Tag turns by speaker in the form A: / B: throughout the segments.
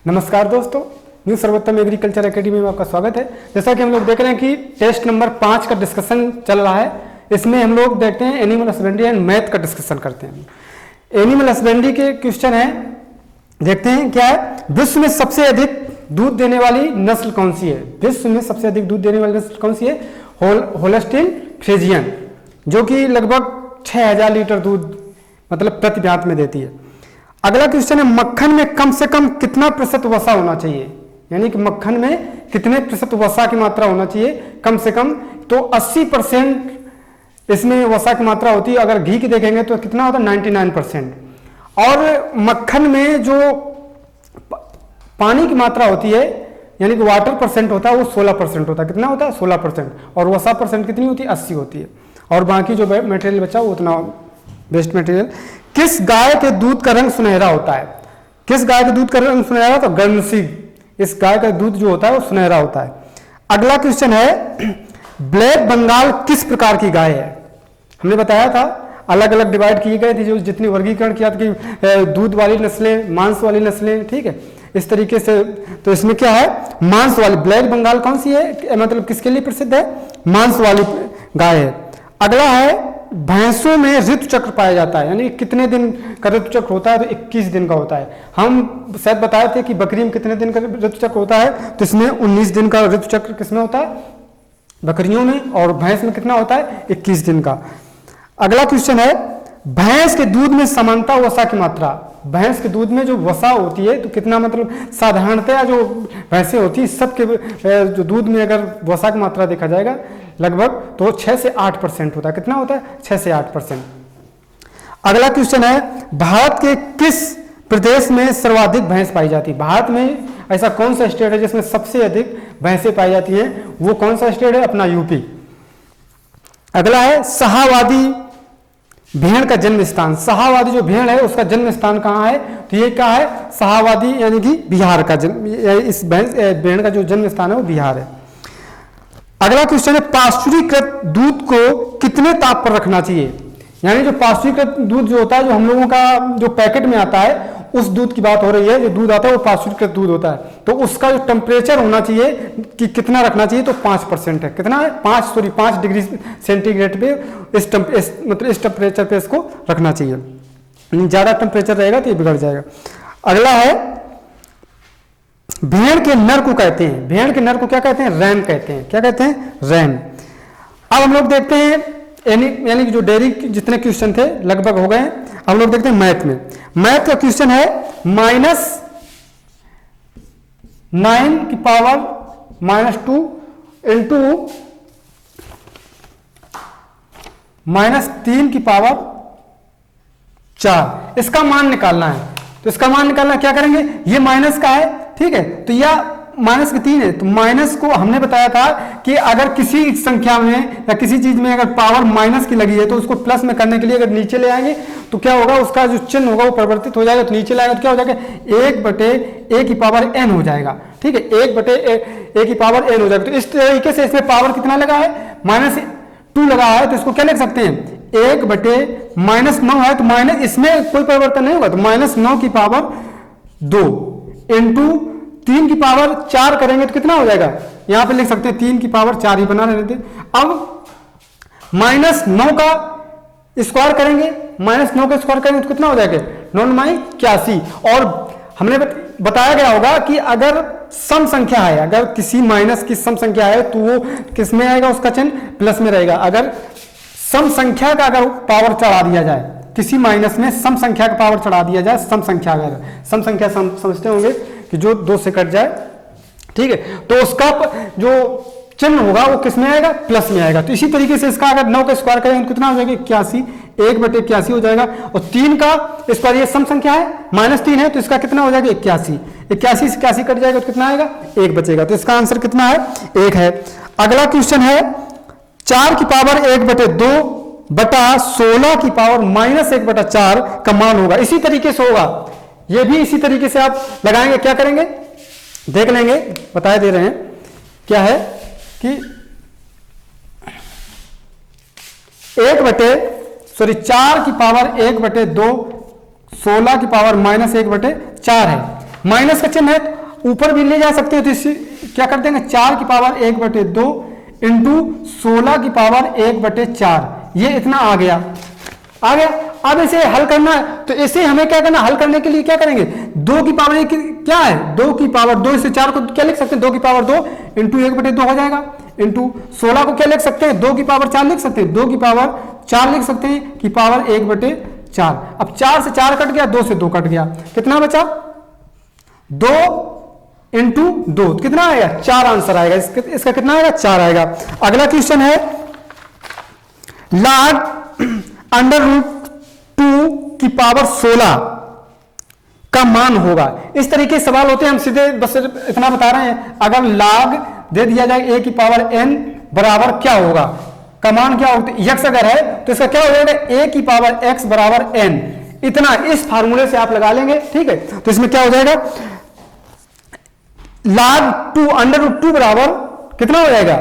A: नमस्कार दोस्तों, न्यू सर्वोत्तम एग्रीकल्चर एकेडमी में आपका स्वागत है। जैसा कि हम लोग देख रहे हैं कि टेस्ट नंबर 5 का डिस्कशन चल रहा है। इसमें हम लोग देखते हैं एनिमल हस्बेंड्री एंड मैथ का डिस्कशन करते हैं। एनिमल हस्बेंड्री के क्वेश्चन है, देखते हैं क्या है। विश्व में सबसे अधिक दूध देने वाली नस्ल कौन सी है? विश्व में सबसे अधिक दूध देने वाली नस्ल कौन सी है? होल्स्टीन फ्रीजियन, जो कि लगभग 6000 लीटर दूध मतलब प्रति ब्यात में देती है। अगला क्वेश्चन है, मक्खन में कम से कम कितना प्रतिशत वसा होना चाहिए? यानी कि मक्खन में कितने प्रतिशत वसा की मात्रा होना चाहिए? कम से कम तो 80% इसमें वसा की मात्रा होती है। अगर घी की देखेंगे तो कितना होता है? 99%। और मक्खन में जो पानी की मात्रा होती है यानी कि वाटर परसेंट होता है वो 16% होता है। कितना होता है? 16%। और वसा परसेंट कितनी होती है? 80 होती है। और बाकी जो मटेरियल बचा वो उतना वेस्ट मटेरियल। किस गाय के दूध का रंग सुनहरा होता है? किस गाय के दूध का रंग सुनहरा होता है? तो गर्मसी। इस गाय का दूध जो होता है वो सुनहरा होता है। अगला क्वेश्चन है, ब्लैक बंगाल किस प्रकार की गाय है? हमने बताया था अलग अलग डिवाइड किए गए थे, जो जितनी वर्गीकरण किया था कि दूध वाली नस्लें, मांस वाली नस्लें, ठीक है, इस तरीके से। तो इसमें क्या है? मांस वाली ब्लैक बंगाल कौन सी है, मतलब किसके लिए प्रसिद्ध है? मांस वाली गाय है। अगला है, भैंसों में ऋतु चक्र पाया जाता है, यानी कितने दिन का ऋतु चक्र होता है? तो 21 दिन का होता है। हम शायद बताए थे कि बकरी में कितने दिन का ऋतु चक्र होता है, तो इसमें 19 दिन का ऋतु चक्र किसमें होता है? बकरियों में। और भैंस में कितना होता है? 21 दिन का। अगला क्वेश्चन है, भैंस के दूध में समानता वसा की मात्रा। भैंस के दूध में जो वसा होती है तो कितना, मतलब साधारणतया जो भैंसें होती है सबके जो दूध में अगर वसा की मात्रा देखा जाएगा लगभग तो 6 से 8% होता है। कितना होता है? 6 से 8%। अगला क्वेश्चन है, भारत के किस प्रदेश में सर्वाधिक भैंस पाई जाती है? भारत में ऐसा कौन सा स्टेट है जिसमें सबसे अधिक भैंसें पाई जाती है? वो कौन सा स्टेट है? अपना यूपी। अगला है, शाहावादी भेड़ का जन्म स्थान। शाहावादी जो भेड़ है उसका जन्म स्थान कहाँ है? तो ये क्या है? शाहावादी यानी कि बिहार का जन्म, इस भेड़ का जो जन्म स्थान है वो बिहार है। अगला क्वेश्चन है, पाश्चुरीकृत दूध को कितने ताप पर रखना चाहिए? यानी जो पाश्चुरीकृत दूध जो होता है, जो हम लोगों का जो पैकेट में आता है उस दूध की बात हो रही है। जो दूध आता है वो पाश्चुरीकृत दूध होता है, तो उसका जो टेम्परेचर होना चाहिए कि कितना रखना चाहिए? तो 5% है। कितना है? 5 डिग्री सेंटीग्रेड पे इस टेम्परेचर पे इसको रखना चाहिए। ज्यादा टेम्परेचर रहेगा तो ये बिगड़ जाएगा। अगला है, भेड़ के नर को कहते हैं, भेड़ के नर को क्या कहते हैं? रैम कहते हैं। क्या कहते हैं? रैम। अब हम लोग देखते हैं यानी कि जो डेयरी जितने क्वेश्चन थे लगभग हो गए हैं। हम लोग देखते हैं मैथ में। मैथ का क्वेश्चन है, -9 की पावर -2 इंटू -3 की पावर 4, इसका मान निकालना है। तो इसका मान निकालना क्या करेंगे? ये माइनस का है, ठीक है, तो यह माइनस के 3 है। तो माइनस को हमने बताया था कि अगर किसी संख्या में या किसी चीज में अगर पावर माइनस की लगी है तो उसको प्लस में करने के लिए अगर नीचे ले आएंगे तो क्या होगा? उसका जो चिन्ह होगा वो परिवर्तित हो जाएगा। तो नीचे लाएगा तो क्या हो जाएगा? 1/a की पावर n हो जाएगा, ठीक है, 1/a की पावर n हो जाएगा। तो इस तरीके से इसमें पावर कितना लगा है? -2 लगा है। तो इसको क्या लिख सकते हैं? 1/-9 है, तो माइनस इसमें कोई परिवर्तन नहीं होगा, तो -9 की पावर 2 इंटू 3 की पावर 4 करेंगे तो कितना हो जाएगा? यहां पे लिख सकते हैं 3 की पावर 4 ही बना रहने दें। अब -9 का स्क्वायर करेंगे, -9 का स्क्वायर करेंगे तो कितना हो जाएगा? 9×9 81। और हमने बताया गया होगा कि अगर सम संख्या है, अगर किसी माइनस की सम संख्या है तो वो किस में आएगा? उसका चिन्ह प्लस में रहेगा। अगर सम संख्या का अगर पावर चढ़ा दिया जाए, किसी माइनस में सम संख्या का पावर चढ़ा दिया जाए, सम संख्या, अगर सम संख्या समझते होंगे कि जो 2 से कट जाए, ठीक है, तो उसका जो चिन्ह होगा वो किस में आएगा? प्लस में आएगा। तो इसी तरीके से इसका अगर 9 का स्क्वायर करेंगे तो कितना हो जाएगा? 81, 1/81 हो जाएगा। और 3 का स्क्वायर, ये सम संख्या है, -3 है, तो इसका कितना हो जाएगा? 81। 81 से 81 कट जाएगा तो कितना आएगा? 1 बचेगा। तो इसका आंसर कितना है? 1 है। अगला क्वेश्चन है, 4 की पावर 1/2/16 की पावर -1/4 का मान होगा। इसी तरीके से होगा, ये भी इसी तरीके से आप लगाएंगे। क्या करेंगे? देख लेंगे, बताए दे रहे हैं। क्या है कि 4 की पावर 1/2 16 की पावर -1/4 है। माइनस का चिन्ह है ऊपर भी ले जा सकते हो, तो इससे क्या कर देंगे 4 की पावर 1/2 इंटू 16 की पावर 1/4, ये इतना आ गया। अब इसे हल करना है, तो इसे हमें क्या करना, हल करने के लिए क्या करेंगे, 2 की पावर क्या है 2 की पावर 2, इसे 4 को क्या लिख सकते हैं 2 की पावर 2 इंटू 1/2 हो जाएगा, इंटू 16 को क्या लिख सकते हैं 2 की पावर 4 लिख सकते हैं, 2 की पावर 4 लिख सकते हैं की पावर 1/4। अब 4 से 4 कट गया, 2 से 2 कट गया, कितना बचा 2 इंटू 2 कितना आएगा 4 आंसर आएगा, इसका कितना आएगा 4 आएगा। अगला क्वेश्चन है log √2 की पावर 16 का मान होगा। इस तरीके के सवाल होते हैं, हम सीधे बस इतना बता रहे हैं, अगर log दे दिया जाए a की पावर n बराबर क्या होगा, का मान क्या होगा, यक्स अगर है तो इसका क्या हो जाएगा a की पावर x बराबर n, इतना इस फार्मूले से आप लगा लेंगे, ठीक है। तो इसमें क्या हो जाएगा log 2 बराबर कितना हो जाएगा,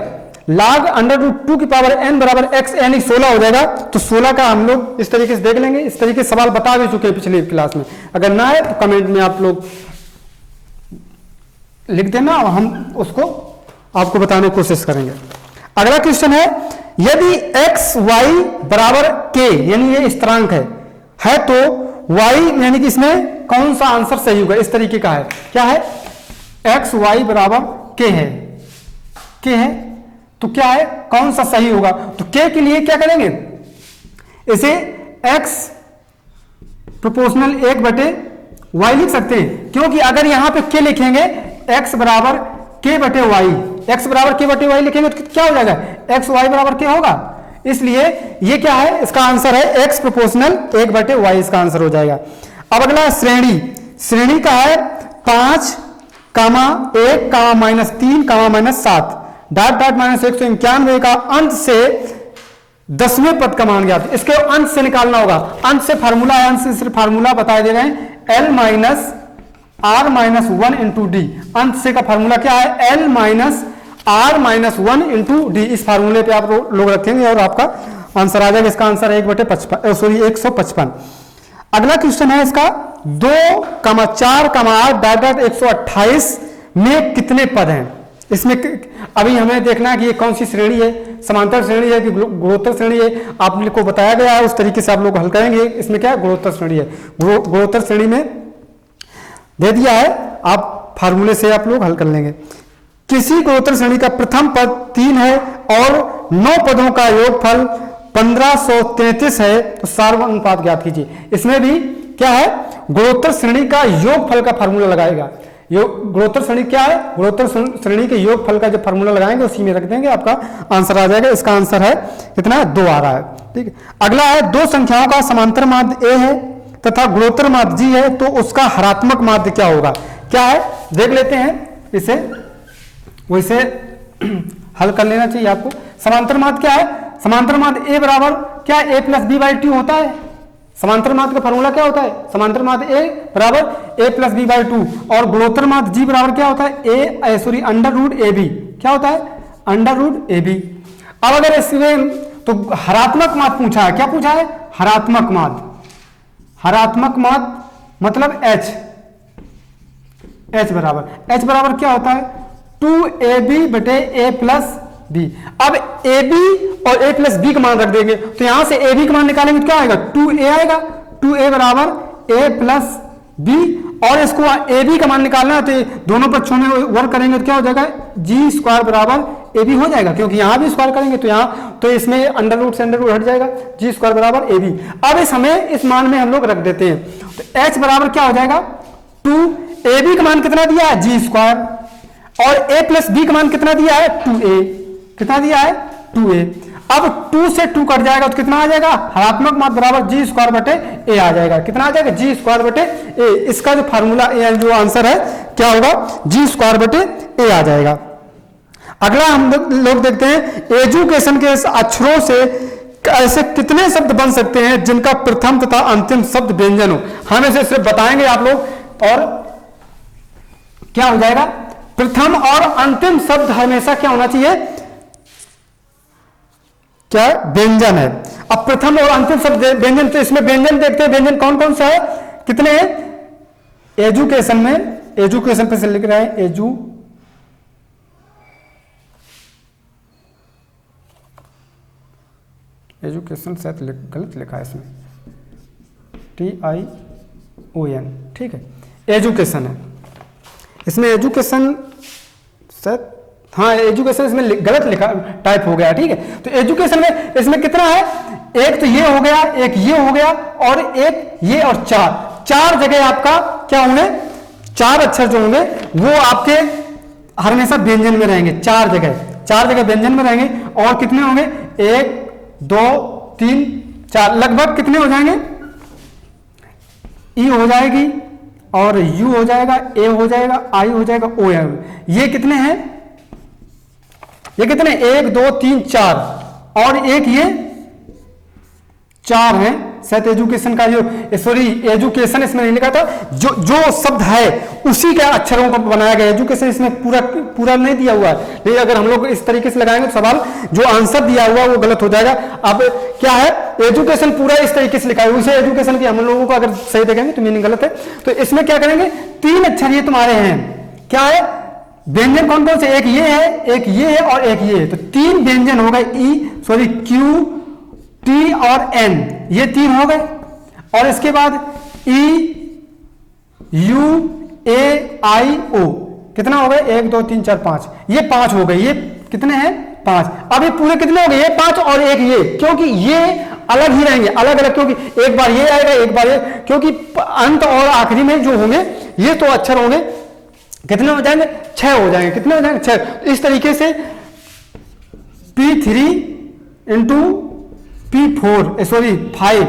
A: log √2 की पावर n बराबर x n 16 हो जाएगा। तो 16 का हम लोग इस तरीके से देख लेंगे, इस तरीके से सवाल बता भी चुके हैं पिछली क्लास में, अगर ना है तो कमेंट में आप लोग लिख देना और हम उसको आपको बताने की कोशिश करेंगे। अगला क्वेश्चन है यदि x y बराबर k यानी ये स्थिरांक है तो y यानी कि इसमें कौन सा आंसर सही होगा, इस तरीके का है, क्या है x y बराबर k है तो क्या है कौन सा सही होगा, तो k के लिए क्या करेंगे, इसे x प्रोपोर्शनल 1/y लिख सकते हैं, क्योंकि अगर यहां पे k लिखेंगे x बराबर k/y, x बराबर k/y लिखेंगे तो क्या हो जाएगा x y बराबर k होगा, इसलिए ये क्या है इसका आंसर है x प्रोपोर्शनल 1/y, इसका आंसर हो जाएगा। अब अगला श्रेणी का है 5, 1, -3, -7 -191 का अंत से 10वें पद का मान ज्ञात, इसके अंत से निकालना होगा, अंत से फार्मूला है, अंत से सिर्फ फार्मूला बता दे रहे हैं L - R - 1 इंटू डी, अंत से का फार्मूला क्या है L - R - 1 इंटू डी, इस फार्मूले पे आप लोग रखेंगे और आपका आंसर आ जाएगा, इसका आंसर है 1/155। अगला क्वेश्चन है इसका 2, 4, 8 128 में कितने पद हैं, इसमें अभी हमें देखना है कि ये कौन सी श्रेणी है, समांतर श्रेणी है कि गुणोत्तर श्रेणी है, आप लोग को बताया गया है उस तरीके से आप लोग हल करेंगे। इसमें क्या है गुणोत्तर श्रेणी है, गुणोत्तर श्रेणी में दे दिया है, आप फार्मूले से आप लोग हल कर लेंगे। किसी गुणोत्तर श्रेणी का प्रथम पद 3 है और 9 पदों का योगफल 1533 है, तो सार्वभौम अनुपात ज्ञात कीजिए। इसमें भी क्या है गुणोत्तर श्रेणी का योगफल का फार्मूला लगाएगा, गुणोत्तर श्रेणी क्या है, गुणोत्तर श्रेणी के योगफल का जो फार्मूला लगाएंगे उसी में रख देंगे, आपका आंसर आ जाएगा। इसका आंसर है कितना है 2 आ रहा है, ठीक है। अगला है 2 संख्याओं का समांतर माध्य a है तथा गुणोत्तर माध्य g है, तो उसका हरात्मक माध्य क्या होगा, क्या है देख लेते हैं, इसे वैसे हल कर लेना चाहिए आपको। समांतर माध्य क्या है, समांतर माध्य a बराबर क्या है a + b/2 होता है, समांतर माध्य का फार्मूला क्या होता है, समांतर माध्य a बराबर a + b/2 और गुणोत्तर माध्य g बराबर क्या होता है √ab, क्या होता है √ab। अब अगर इसमें तो हरात्मक माध्य पूछा है, क्या पूछा है हरात्मक माध्य, हरात्मक माध्य मतलब h बराबर क्या होता है 2ab/a + b। अब ab और a + b का मान रख देंगे, तो यहां से ab का मान निकालेंगे तो क्या आएगा 2a आएगा, 2a बराबर a + b, और इसको ab का मान निकालना है तो दोनों पर छोड़ने वर्ग करेंगे तो क्या हो जाएगा g² बराबर ab हो जाएगा, क्योंकि यहां भी स्क्वायर करेंगे तो यहाँ तो इसमें √ से √ हट जाएगा, g² बराबर ab। अब इस मान में हम लोग रख देते हैं, तो h बराबर क्या हो जाएगा 2ab का मान कितना दिया है g² और a + b का मान कितना दिया है 2a, कितना दिया है 2a। अब 2 से 2 कट जाएगा तो कितना आ जाएगा हरात्मक माध्य बराबर g² a आ जाएगा, कितना आ जाएगा g² a। इसका जो फार्मूला जो आंसर है क्या होगा g² a आ जाएगा। अगला हम लोग देखते हैं एजुकेशन के अक्षरों से ऐसे कितने शब्द बन सकते हैं जिनका प्रथम तथा अंतिम शब्द व्यंजन हो, हम इसे सिर्फ बताएंगे आप लोग, और क्या हो जाएगा प्रथम और अंतिम शब्द हमेशा क्या होना चाहिए, क्या व्यंजन है। अब प्रथम और अंतिम शब्द व्यंजन, तो इसमें व्यंजन देखते हैं, व्यंजन कौन कौन सा है, कितने हैं एजुकेशन में एजुकेशन पे से लिख रहे हैं, एजुकेशन शायद गलत लिखा है इसमें, TION, ठीक है, एजुकेशन है इसमें, एजुकेशन शायद, हाँ एजुकेशन इसमें गलत लिखा, टाइप हो गया, ठीक है। तो एजुकेशन में इसमें कितना है, एक तो ये हो गया, एक ये हो गया, और एक ये, और चार जगह आपका क्या होंगे, 4 अक्षर जो होंगे वो आपके हमेशा व्यंजन में रहेंगे, 4 जगह व्यंजन में रहेंगे। और कितने होंगे, 1 2 3 4, लगभग कितने हो जाएंगे, ई हो जाएगी, और यू हो जाएगा, ए हो जाएगा, आई हो जाएगा, ओ है। ये कितने हैं, ये कितने, 1 2 3 4, और एक ये 4 हैं। शायद एजुकेशन का जो, सॉरी एजुकेशन इसमें नहीं लिखा था, जो शब्द है उसी के अक्षरों को बनाया गया। एजुकेशन इसमें पूरा नहीं दिया हुआ है, लेकिन अगर हम लोग इस तरीके से लगाएंगे तो सवाल जो आंसर दिया हुआ वो गलत हो जाएगा। अब क्या है, एजुकेशन पूरा इस तरीके से लिखा है, उसे एजुकेशन की हम लोगों को अगर सही देखेंगे तो मीनिंग गलत है। तो इसमें क्या करेंगे, 3 अक्षर ये तुम्हारे हैं, क्या है, व्यंजन कौन कौन से, एक ये है, एक ये है, और एक ये है। तो 3 व्यंजन हो गए, क्यू टी और एन, ये 3 हो गए। और इसके बाद ई यू ए आई ओ, कितना हो गए, 1 2 3 4 5, ये 5 हो गए। ये कितने हैं, 5। अब ये पूरे कितने हो गए, ये 5 और एक ये, क्योंकि ये अलग ही रहेंगे, अलग अलग, क्योंकि एक बार ये आएगा, एक बार ये, क्योंकि अंत और आखिरी में जो होंगे ये तो अक्षर होंगे, कितने हो जाएंगे, 6 हो जाएंगे। कितने हो जाएंगे, 6। इस तरीके से P3 इंटू P4 सॉरी 5,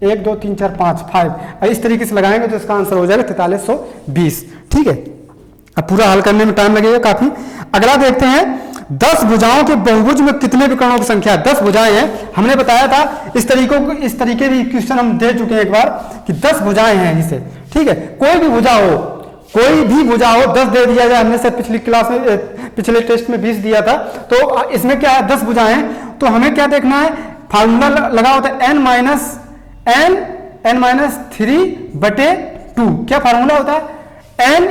A: 1 2 3 4 5 5, इस तरीके से लगाएंगे तो इसका आंसर हो जाएगा 4320, ठीक है। अब पूरा हल करने में टाइम लगेगा काफी। अगला देखते हैं, 10 भुजाओं के बहुभुज में कितने विकर्णों की संख्या, 10 भुजाएं हैं। हमने बताया था इस तरीके भी क्वेश्चन हम दे चुके हैं एक बार कि 10 भुजाएं हैं इसे, ठीक है। कोई भी भुजा हो 10 दे दिया जाए, हमने शायद पिछली क्लास में, पिछले टेस्ट में 20 दिया था। तो इसमें क्या है, 10 भुजाएं हैं, तो हमें क्या देखना है, फार्मूला लगा होता है n माइनस 3 बटे 2। क्या फार्मूला होता है, n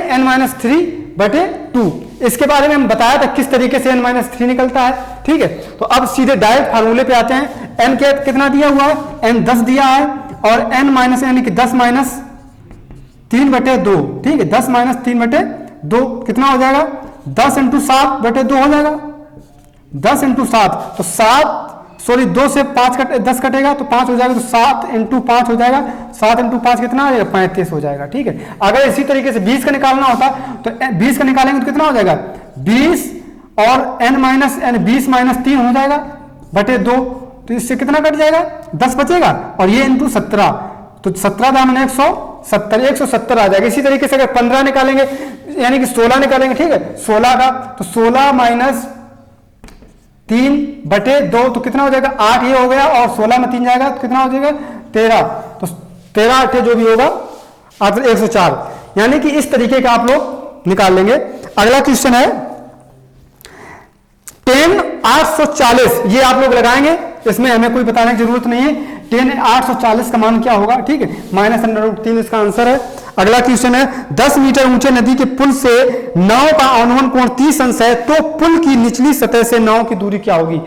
A: 3 बटे 2। इसके बारे में हम बताया था किस तरीके से n-3 निकलता है, ठीक है। तो अब सीधे डायरेक्ट फार्मूले पे आते हैं। n कितना दिया हुआ है, n 10 दिया है, और n माइनस यानी कि 10 माइनस 3 बटे 2, ठीक है। 10 माइनस 3 बटे 2 कितना हो जाएगा, 10 इंटू 7 बटे 2 हो जाएगा, 10 इंटू 7, तो 7 सॉरी 2 से 10 कटेगा तो 5 हो जाएगा, तो 7 इंटू 5 हो जाएगा, 7 इंटू 5 कितना आ जाएगा, 35 हो जाएगा, ठीक है। अगर इसी तरीके से 20 का निकालना होता तो 20 का निकालेंगे तो कितना हो जाएगा, 20 और n माइनस 20 माइनस 3 हो जाएगा बटे 2, तो इससे कितना कट जाएगा, 10 बचेगा, और ये इंटू 17, तो 17 दामन 170 आ जाएगा। इसी तरीके से अगर 15 निकालेंगे यानी कि 16 निकालेंगे, ठीक है, 16 का, तो 16 माइनस 3 बटे 2 तो कितना हो जाएगा, 8 ये हो गया, और 16 में 3 जाएगा तो कितना हो जाएगा, 13, तो 13 8 जो भी होगा आंसर 104। यानी कि इस तरीके का आप लोग निकाल लेंगे। अगला क्वेश्चन है 10 840, ये आप लोग लगाएंगे, इसमें हमें कोई बताने की जरूरत नहीं है। 10 840 का मान क्या होगा, ठीक है, -√3 इसका आंसर है। अगला क्वेश्चन है 10 मीटर ऊंचे नदी के पुल से नाव का अनुमान कोण 30 अंश है, तो पुल की निचली सतह से नाव की दूरी क्या होगी।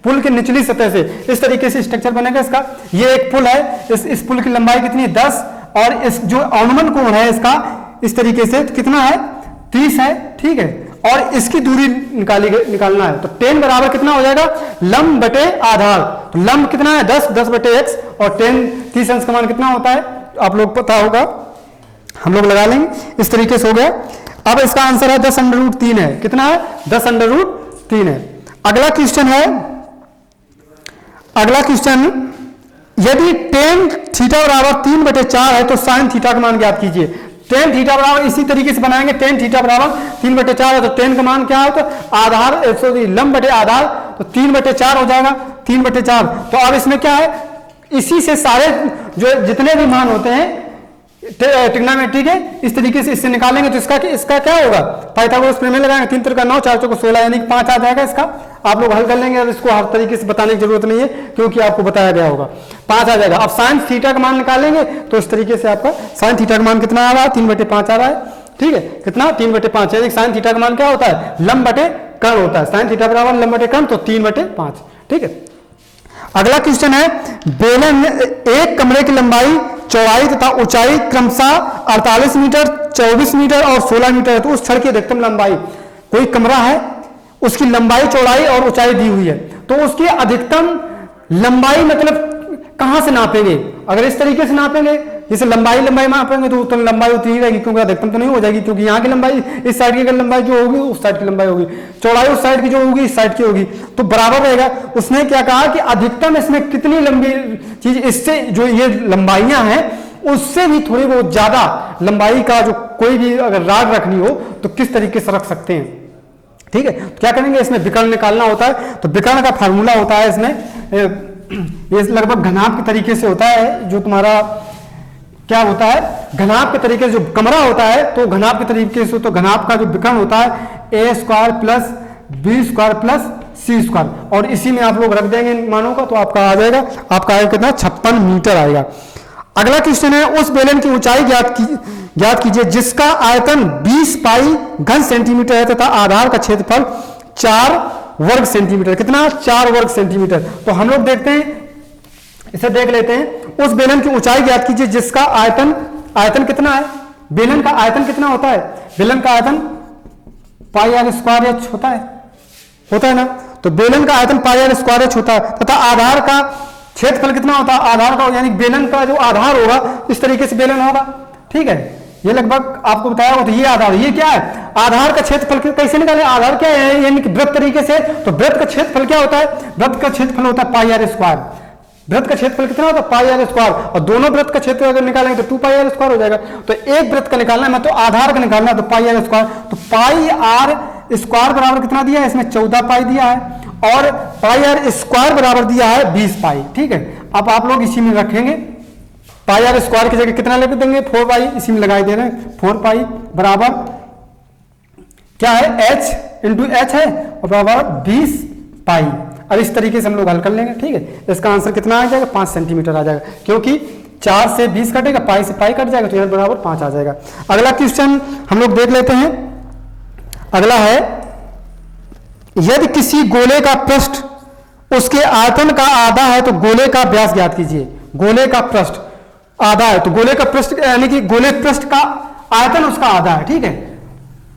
A: पुल की निचली सतह से इस तरीके से स्ट्रक्चर बनेगा इसका। ये एक पुल है, इस पुल की लंबाई कितनी है, 10, और इस जो अनुमान कोण है इसका इस तरीके से कितना है, 30 है, ठीक है, और इसकी दूरी निकालना है। तो 10 बराबर कितना हो जाएगा, लंब बटे आधार, तो लंब कितना है 10 बटे x, और 30 अंश का मान कितना होता है आप लोग पता होगा, हम लोग लगा लेंगे, इस तरीके से हो गया। अब इसका आंसर है 10√3 है, कितना है 10√3 है। अगला क्वेश्चन है, यदि tan थीटा बराबर 3 बटे 4 है तो sin थीटा का मान ज्ञात कीजिए। tan थीटा बराबर इसी तरीके से बनाएंगे, tan थीटा बराबर 3 बटे 4 है, तो tan का मान क्या है, तो आधार लंब बटे आधार, तो 3 बटे 4 हो जाएगा, 3 बटे 4। तो अब इसमें क्या है, इसी से सारे जो जितने भी मान होते हैं ट्रिग्नोमेट्री के इस तरीके से इससे निकालेंगे, तो इसका क्या होगा, पाइथागोरस प्रमेय लगाएंगे, 3 3 का 9 4 4 16 यानी कि 5 आ जाएगा। इसका आप लोग हल कर लेंगे, और इसको हर तरीके से बताने की जरूरत नहीं है क्योंकि आपको बताया गया होगा, 5 आ जाएगा। अब साइन थीटा का मान निकालेंगे तो इस तरीके से आपका साइन थीटा का मान कितना आ रहा है, 3 बटे 5 आ रहा है, ठीक है, कितना 3/5 है। साइन थीटा का मान क्या होता है, लंब बटे कर्ण होता है। साइन थीटा बराबर लंब बटे कर्ण, तो 3/5। ठीक है, अगला क्वेश्चन है, बेलन एक कमरे की लंबाई, चौड़ाई तथा ऊंचाई क्रमशः 48 मीटर, 24 मीटर और 16 मीटर है। तो उस छड़ की अधिकतम लंबाई, कोई कमरा है, उसकी लंबाई, चौड़ाई और ऊंचाई दी हुई है, तो उसकी अधिकतम लंबाई मतलब कहां से नापेंगे? अगर इस तरीके से नापेंगे, जैसे लंबाई मापेंगे तो लंबाई उतनी ही रहेगी, क्योंकि अधिकतम तो नहीं हो जाएगी, क्योंकि यहाँ की लंबाई इस साइड की लंबाई जो होगी उस साइड की लंबाई होगी, चौड़ाई उस साइड की जो होगी इस साइड की होगी, तो बराबर रहेगा। उसने क्या कहा कि अधिकतम इसमें कितनी लंबी चीज, इससे जो ये लंबाइयां हैं उससे भी थोड़ी बहुत ज्यादा लंबाई का जो कोई भी अगर राग रखनी हो तो किस तरीके से रख सकते हैं। ठीक है, तो क्या करेंगे, इसमें विकर्ण निकालना होता है। तो विकर्ण का फार्मूला होता है इसमें, ये लगभग घनाभ के तरीके से होता है, जो तुम्हारा क्या होता है, घनाभ के तरीके से जो कमरा होता है, तो घनाभ के तरीके से, तो घनाभ का जो विकर्ण होता है a² plus b² plus c², और इसी में आप लोग रख देंगे इन मानों का, तो आपका आ जाएगा, आपका आएगा कितना, 56 मीटर आएगा। अगला क्वेश्चन है, उस बेलन की ऊंचाई ज्ञात कीजिए जिसका आयतन 20 पाई घन सेंटीमीटर है तथा आधार का क्षेत्रफल 4 वर्ग सेंटीमीटर। कितना, 4 वर्ग सेंटीमीटर। तो हम लोग देखते हैं, इसे देख लेते हैं। उस बेलन की ऊंचाई ज्ञात कीजिए जिसका आयतन कितना है, बेलन का आयतन कितना होता है, बेलन का आयतन πr² होता है ना, तो बेलन का आयतन πr² होता है तथा आधार का क्षेत्रफल कितना होता है, आधार का यानी बेलन का जो आधार होगा इस तरीके से बेलन होगा। ठीक है, ये लगभग आपको बताया हो। तो ये आधार, ये क्या है, आधार का क्षेत्रफल कैसे निकालें, आधार क्या है, यानी कि वृत्त तरीके से, तो वृत्त का क्षेत्रफल क्या होता है, वृत्त का क्षेत्रफल होता है πr²। वृत्त का क्षेत्रफल कितना होता है, πr², और दोनों वृत्त का क्षेत्रफल अगर निकालेंगे तो 2πr² हो जाएगा। तो एक वृत्त का निकालना है, मतलब आधार का निकालना है, तो πr², तो πr² बराबर कितना दिया है, इसमें 14 पाई दिया है, और πr² बराबर दिया है 20 पाई। ठीक है, अब आप लोग इसी में रखेंगे, πr² की जगह कितना लेके देंगे, 4 पाई, इसी में लगाई दे रहे हैं, 4 पाई बराबर क्या है, h इंटू h है, और बराबर 20 पाई। अब इस तरीके से हम लोग हल कर लेंगे। ठीक है, इसका आंसर कितना आ जाएगा, 5 सेंटीमीटर आ जाएगा, क्योंकि 4 से 20 कटेगा, पाई से पाई कट जाएगा, तो यहाँ बराबर 5 आ जाएगा। अगला क्वेश्चन हम लोग देख लेते हैं। अगला है, यदि किसी गोले का पृष्ठ उसके आयतन का आधा है तो गोले का व्यास ज्ञात कीजिए। गोले का पृष्ठ आधा है, तो गोले का पृष्ठ यानी कि गोले पृष्ठ का आयतन उसका आधा है। ठीक है,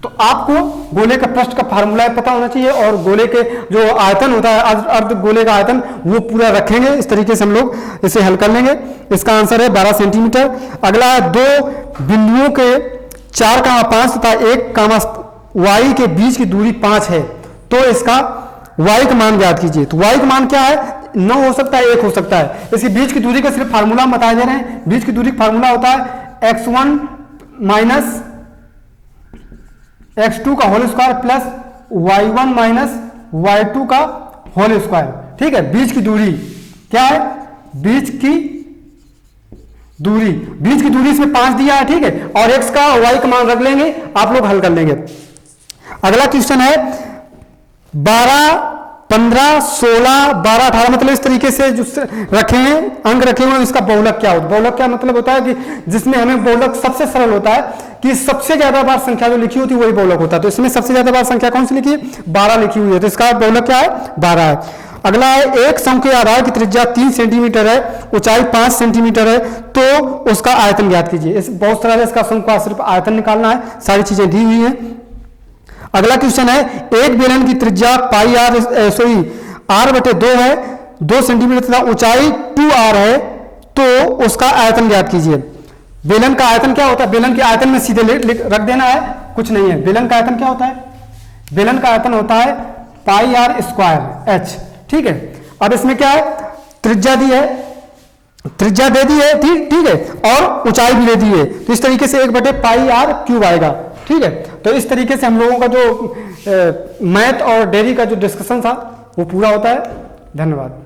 A: तो आपको गोले का पृष्ठ का फार्मूला पता होना चाहिए, और गोले के जो आयतन होता है, अर्ध गोले का आयतन, वो पूरा रखेंगे। इस तरीके से हम लोग इसे हल कर लेंगे। इसका आंसर है 12 सेंटीमीटर। अगला है, 2 बिंदुओं के 4,5 तथा 1, y के बीच की दूरी 5 है, तो इसका y का मान ज्ञात कीजिए। तो y का मान क्या है, 9 हो सकता है, 1 हो सकता है। इसकी बीच की दूरी का सिर्फ फार्मूला हम बता दे रहे हैं। बीच की दूरी का फार्मूला होता है x1 माइनस x2 का whole square plus y1 minus y2 का होल स्क्वायर। ठीक है, बीच की दूरी क्या है, बीच की दूरी इसमें 5 दिया है। ठीक है, और x का y का मान रख लेंगे, आप लोग हल कर लेंगे। अगला क्वेश्चन है, 12, 15, 16, 12, 18, मतलब इस तरीके से जो रखे हैं, अंक रखे हुए हैं, इसका बहुलक क्या होता है। बहुलक क्या मतलब होता है कि जिसमें हमें बहुलक सबसे सरल होता है कि सबसे ज्यादा बार संख्या जो लिखी होती है वही बहुलक होता है। तो इसमें सबसे ज्यादा बार संख्या कौन सी लिखी है, 12 लिखी हुई है, तो इसका बहुलक क्या है, 12 है। अगला है, एक शंकु के आधार की त्रिज्या 3 सेंटीमीटर है, ऊंचाई 5 सेंटीमीटर है, तो उसका आयतन ज्ञात कीजिए। इस बहुत सारा इसका शंकु का सिर्फ आयतन निकालना है, सारी चीजें दी हुई है। अगला क्वेश्चन है, एक बेलन की त्रिज्या r/2 है, 2 सेंटीमीटर तथा ऊंचाई 2r है, तो उसका आयतन ज्ञात कीजिए। बेलन का आयतन क्या होता है, बेलन के आयतन में सीधे रख देना है, कुछ नहीं है। बेलन का आयतन क्या होता है, बेलन का आयतन होता है πr²h। ठीक है, अब इसमें क्या है, त्रिज्या दी है, त्रिज्या दे दी है, ठीक है, और ऊंचाई भी दे दी है, तो इस तरीके से 1/πr³ आएगा। ठीक है, तो इस तरीके से हम लोगों का जो मैथ और डेयरी का जो डिस्कशन था वो पूरा होता है। धन्यवाद।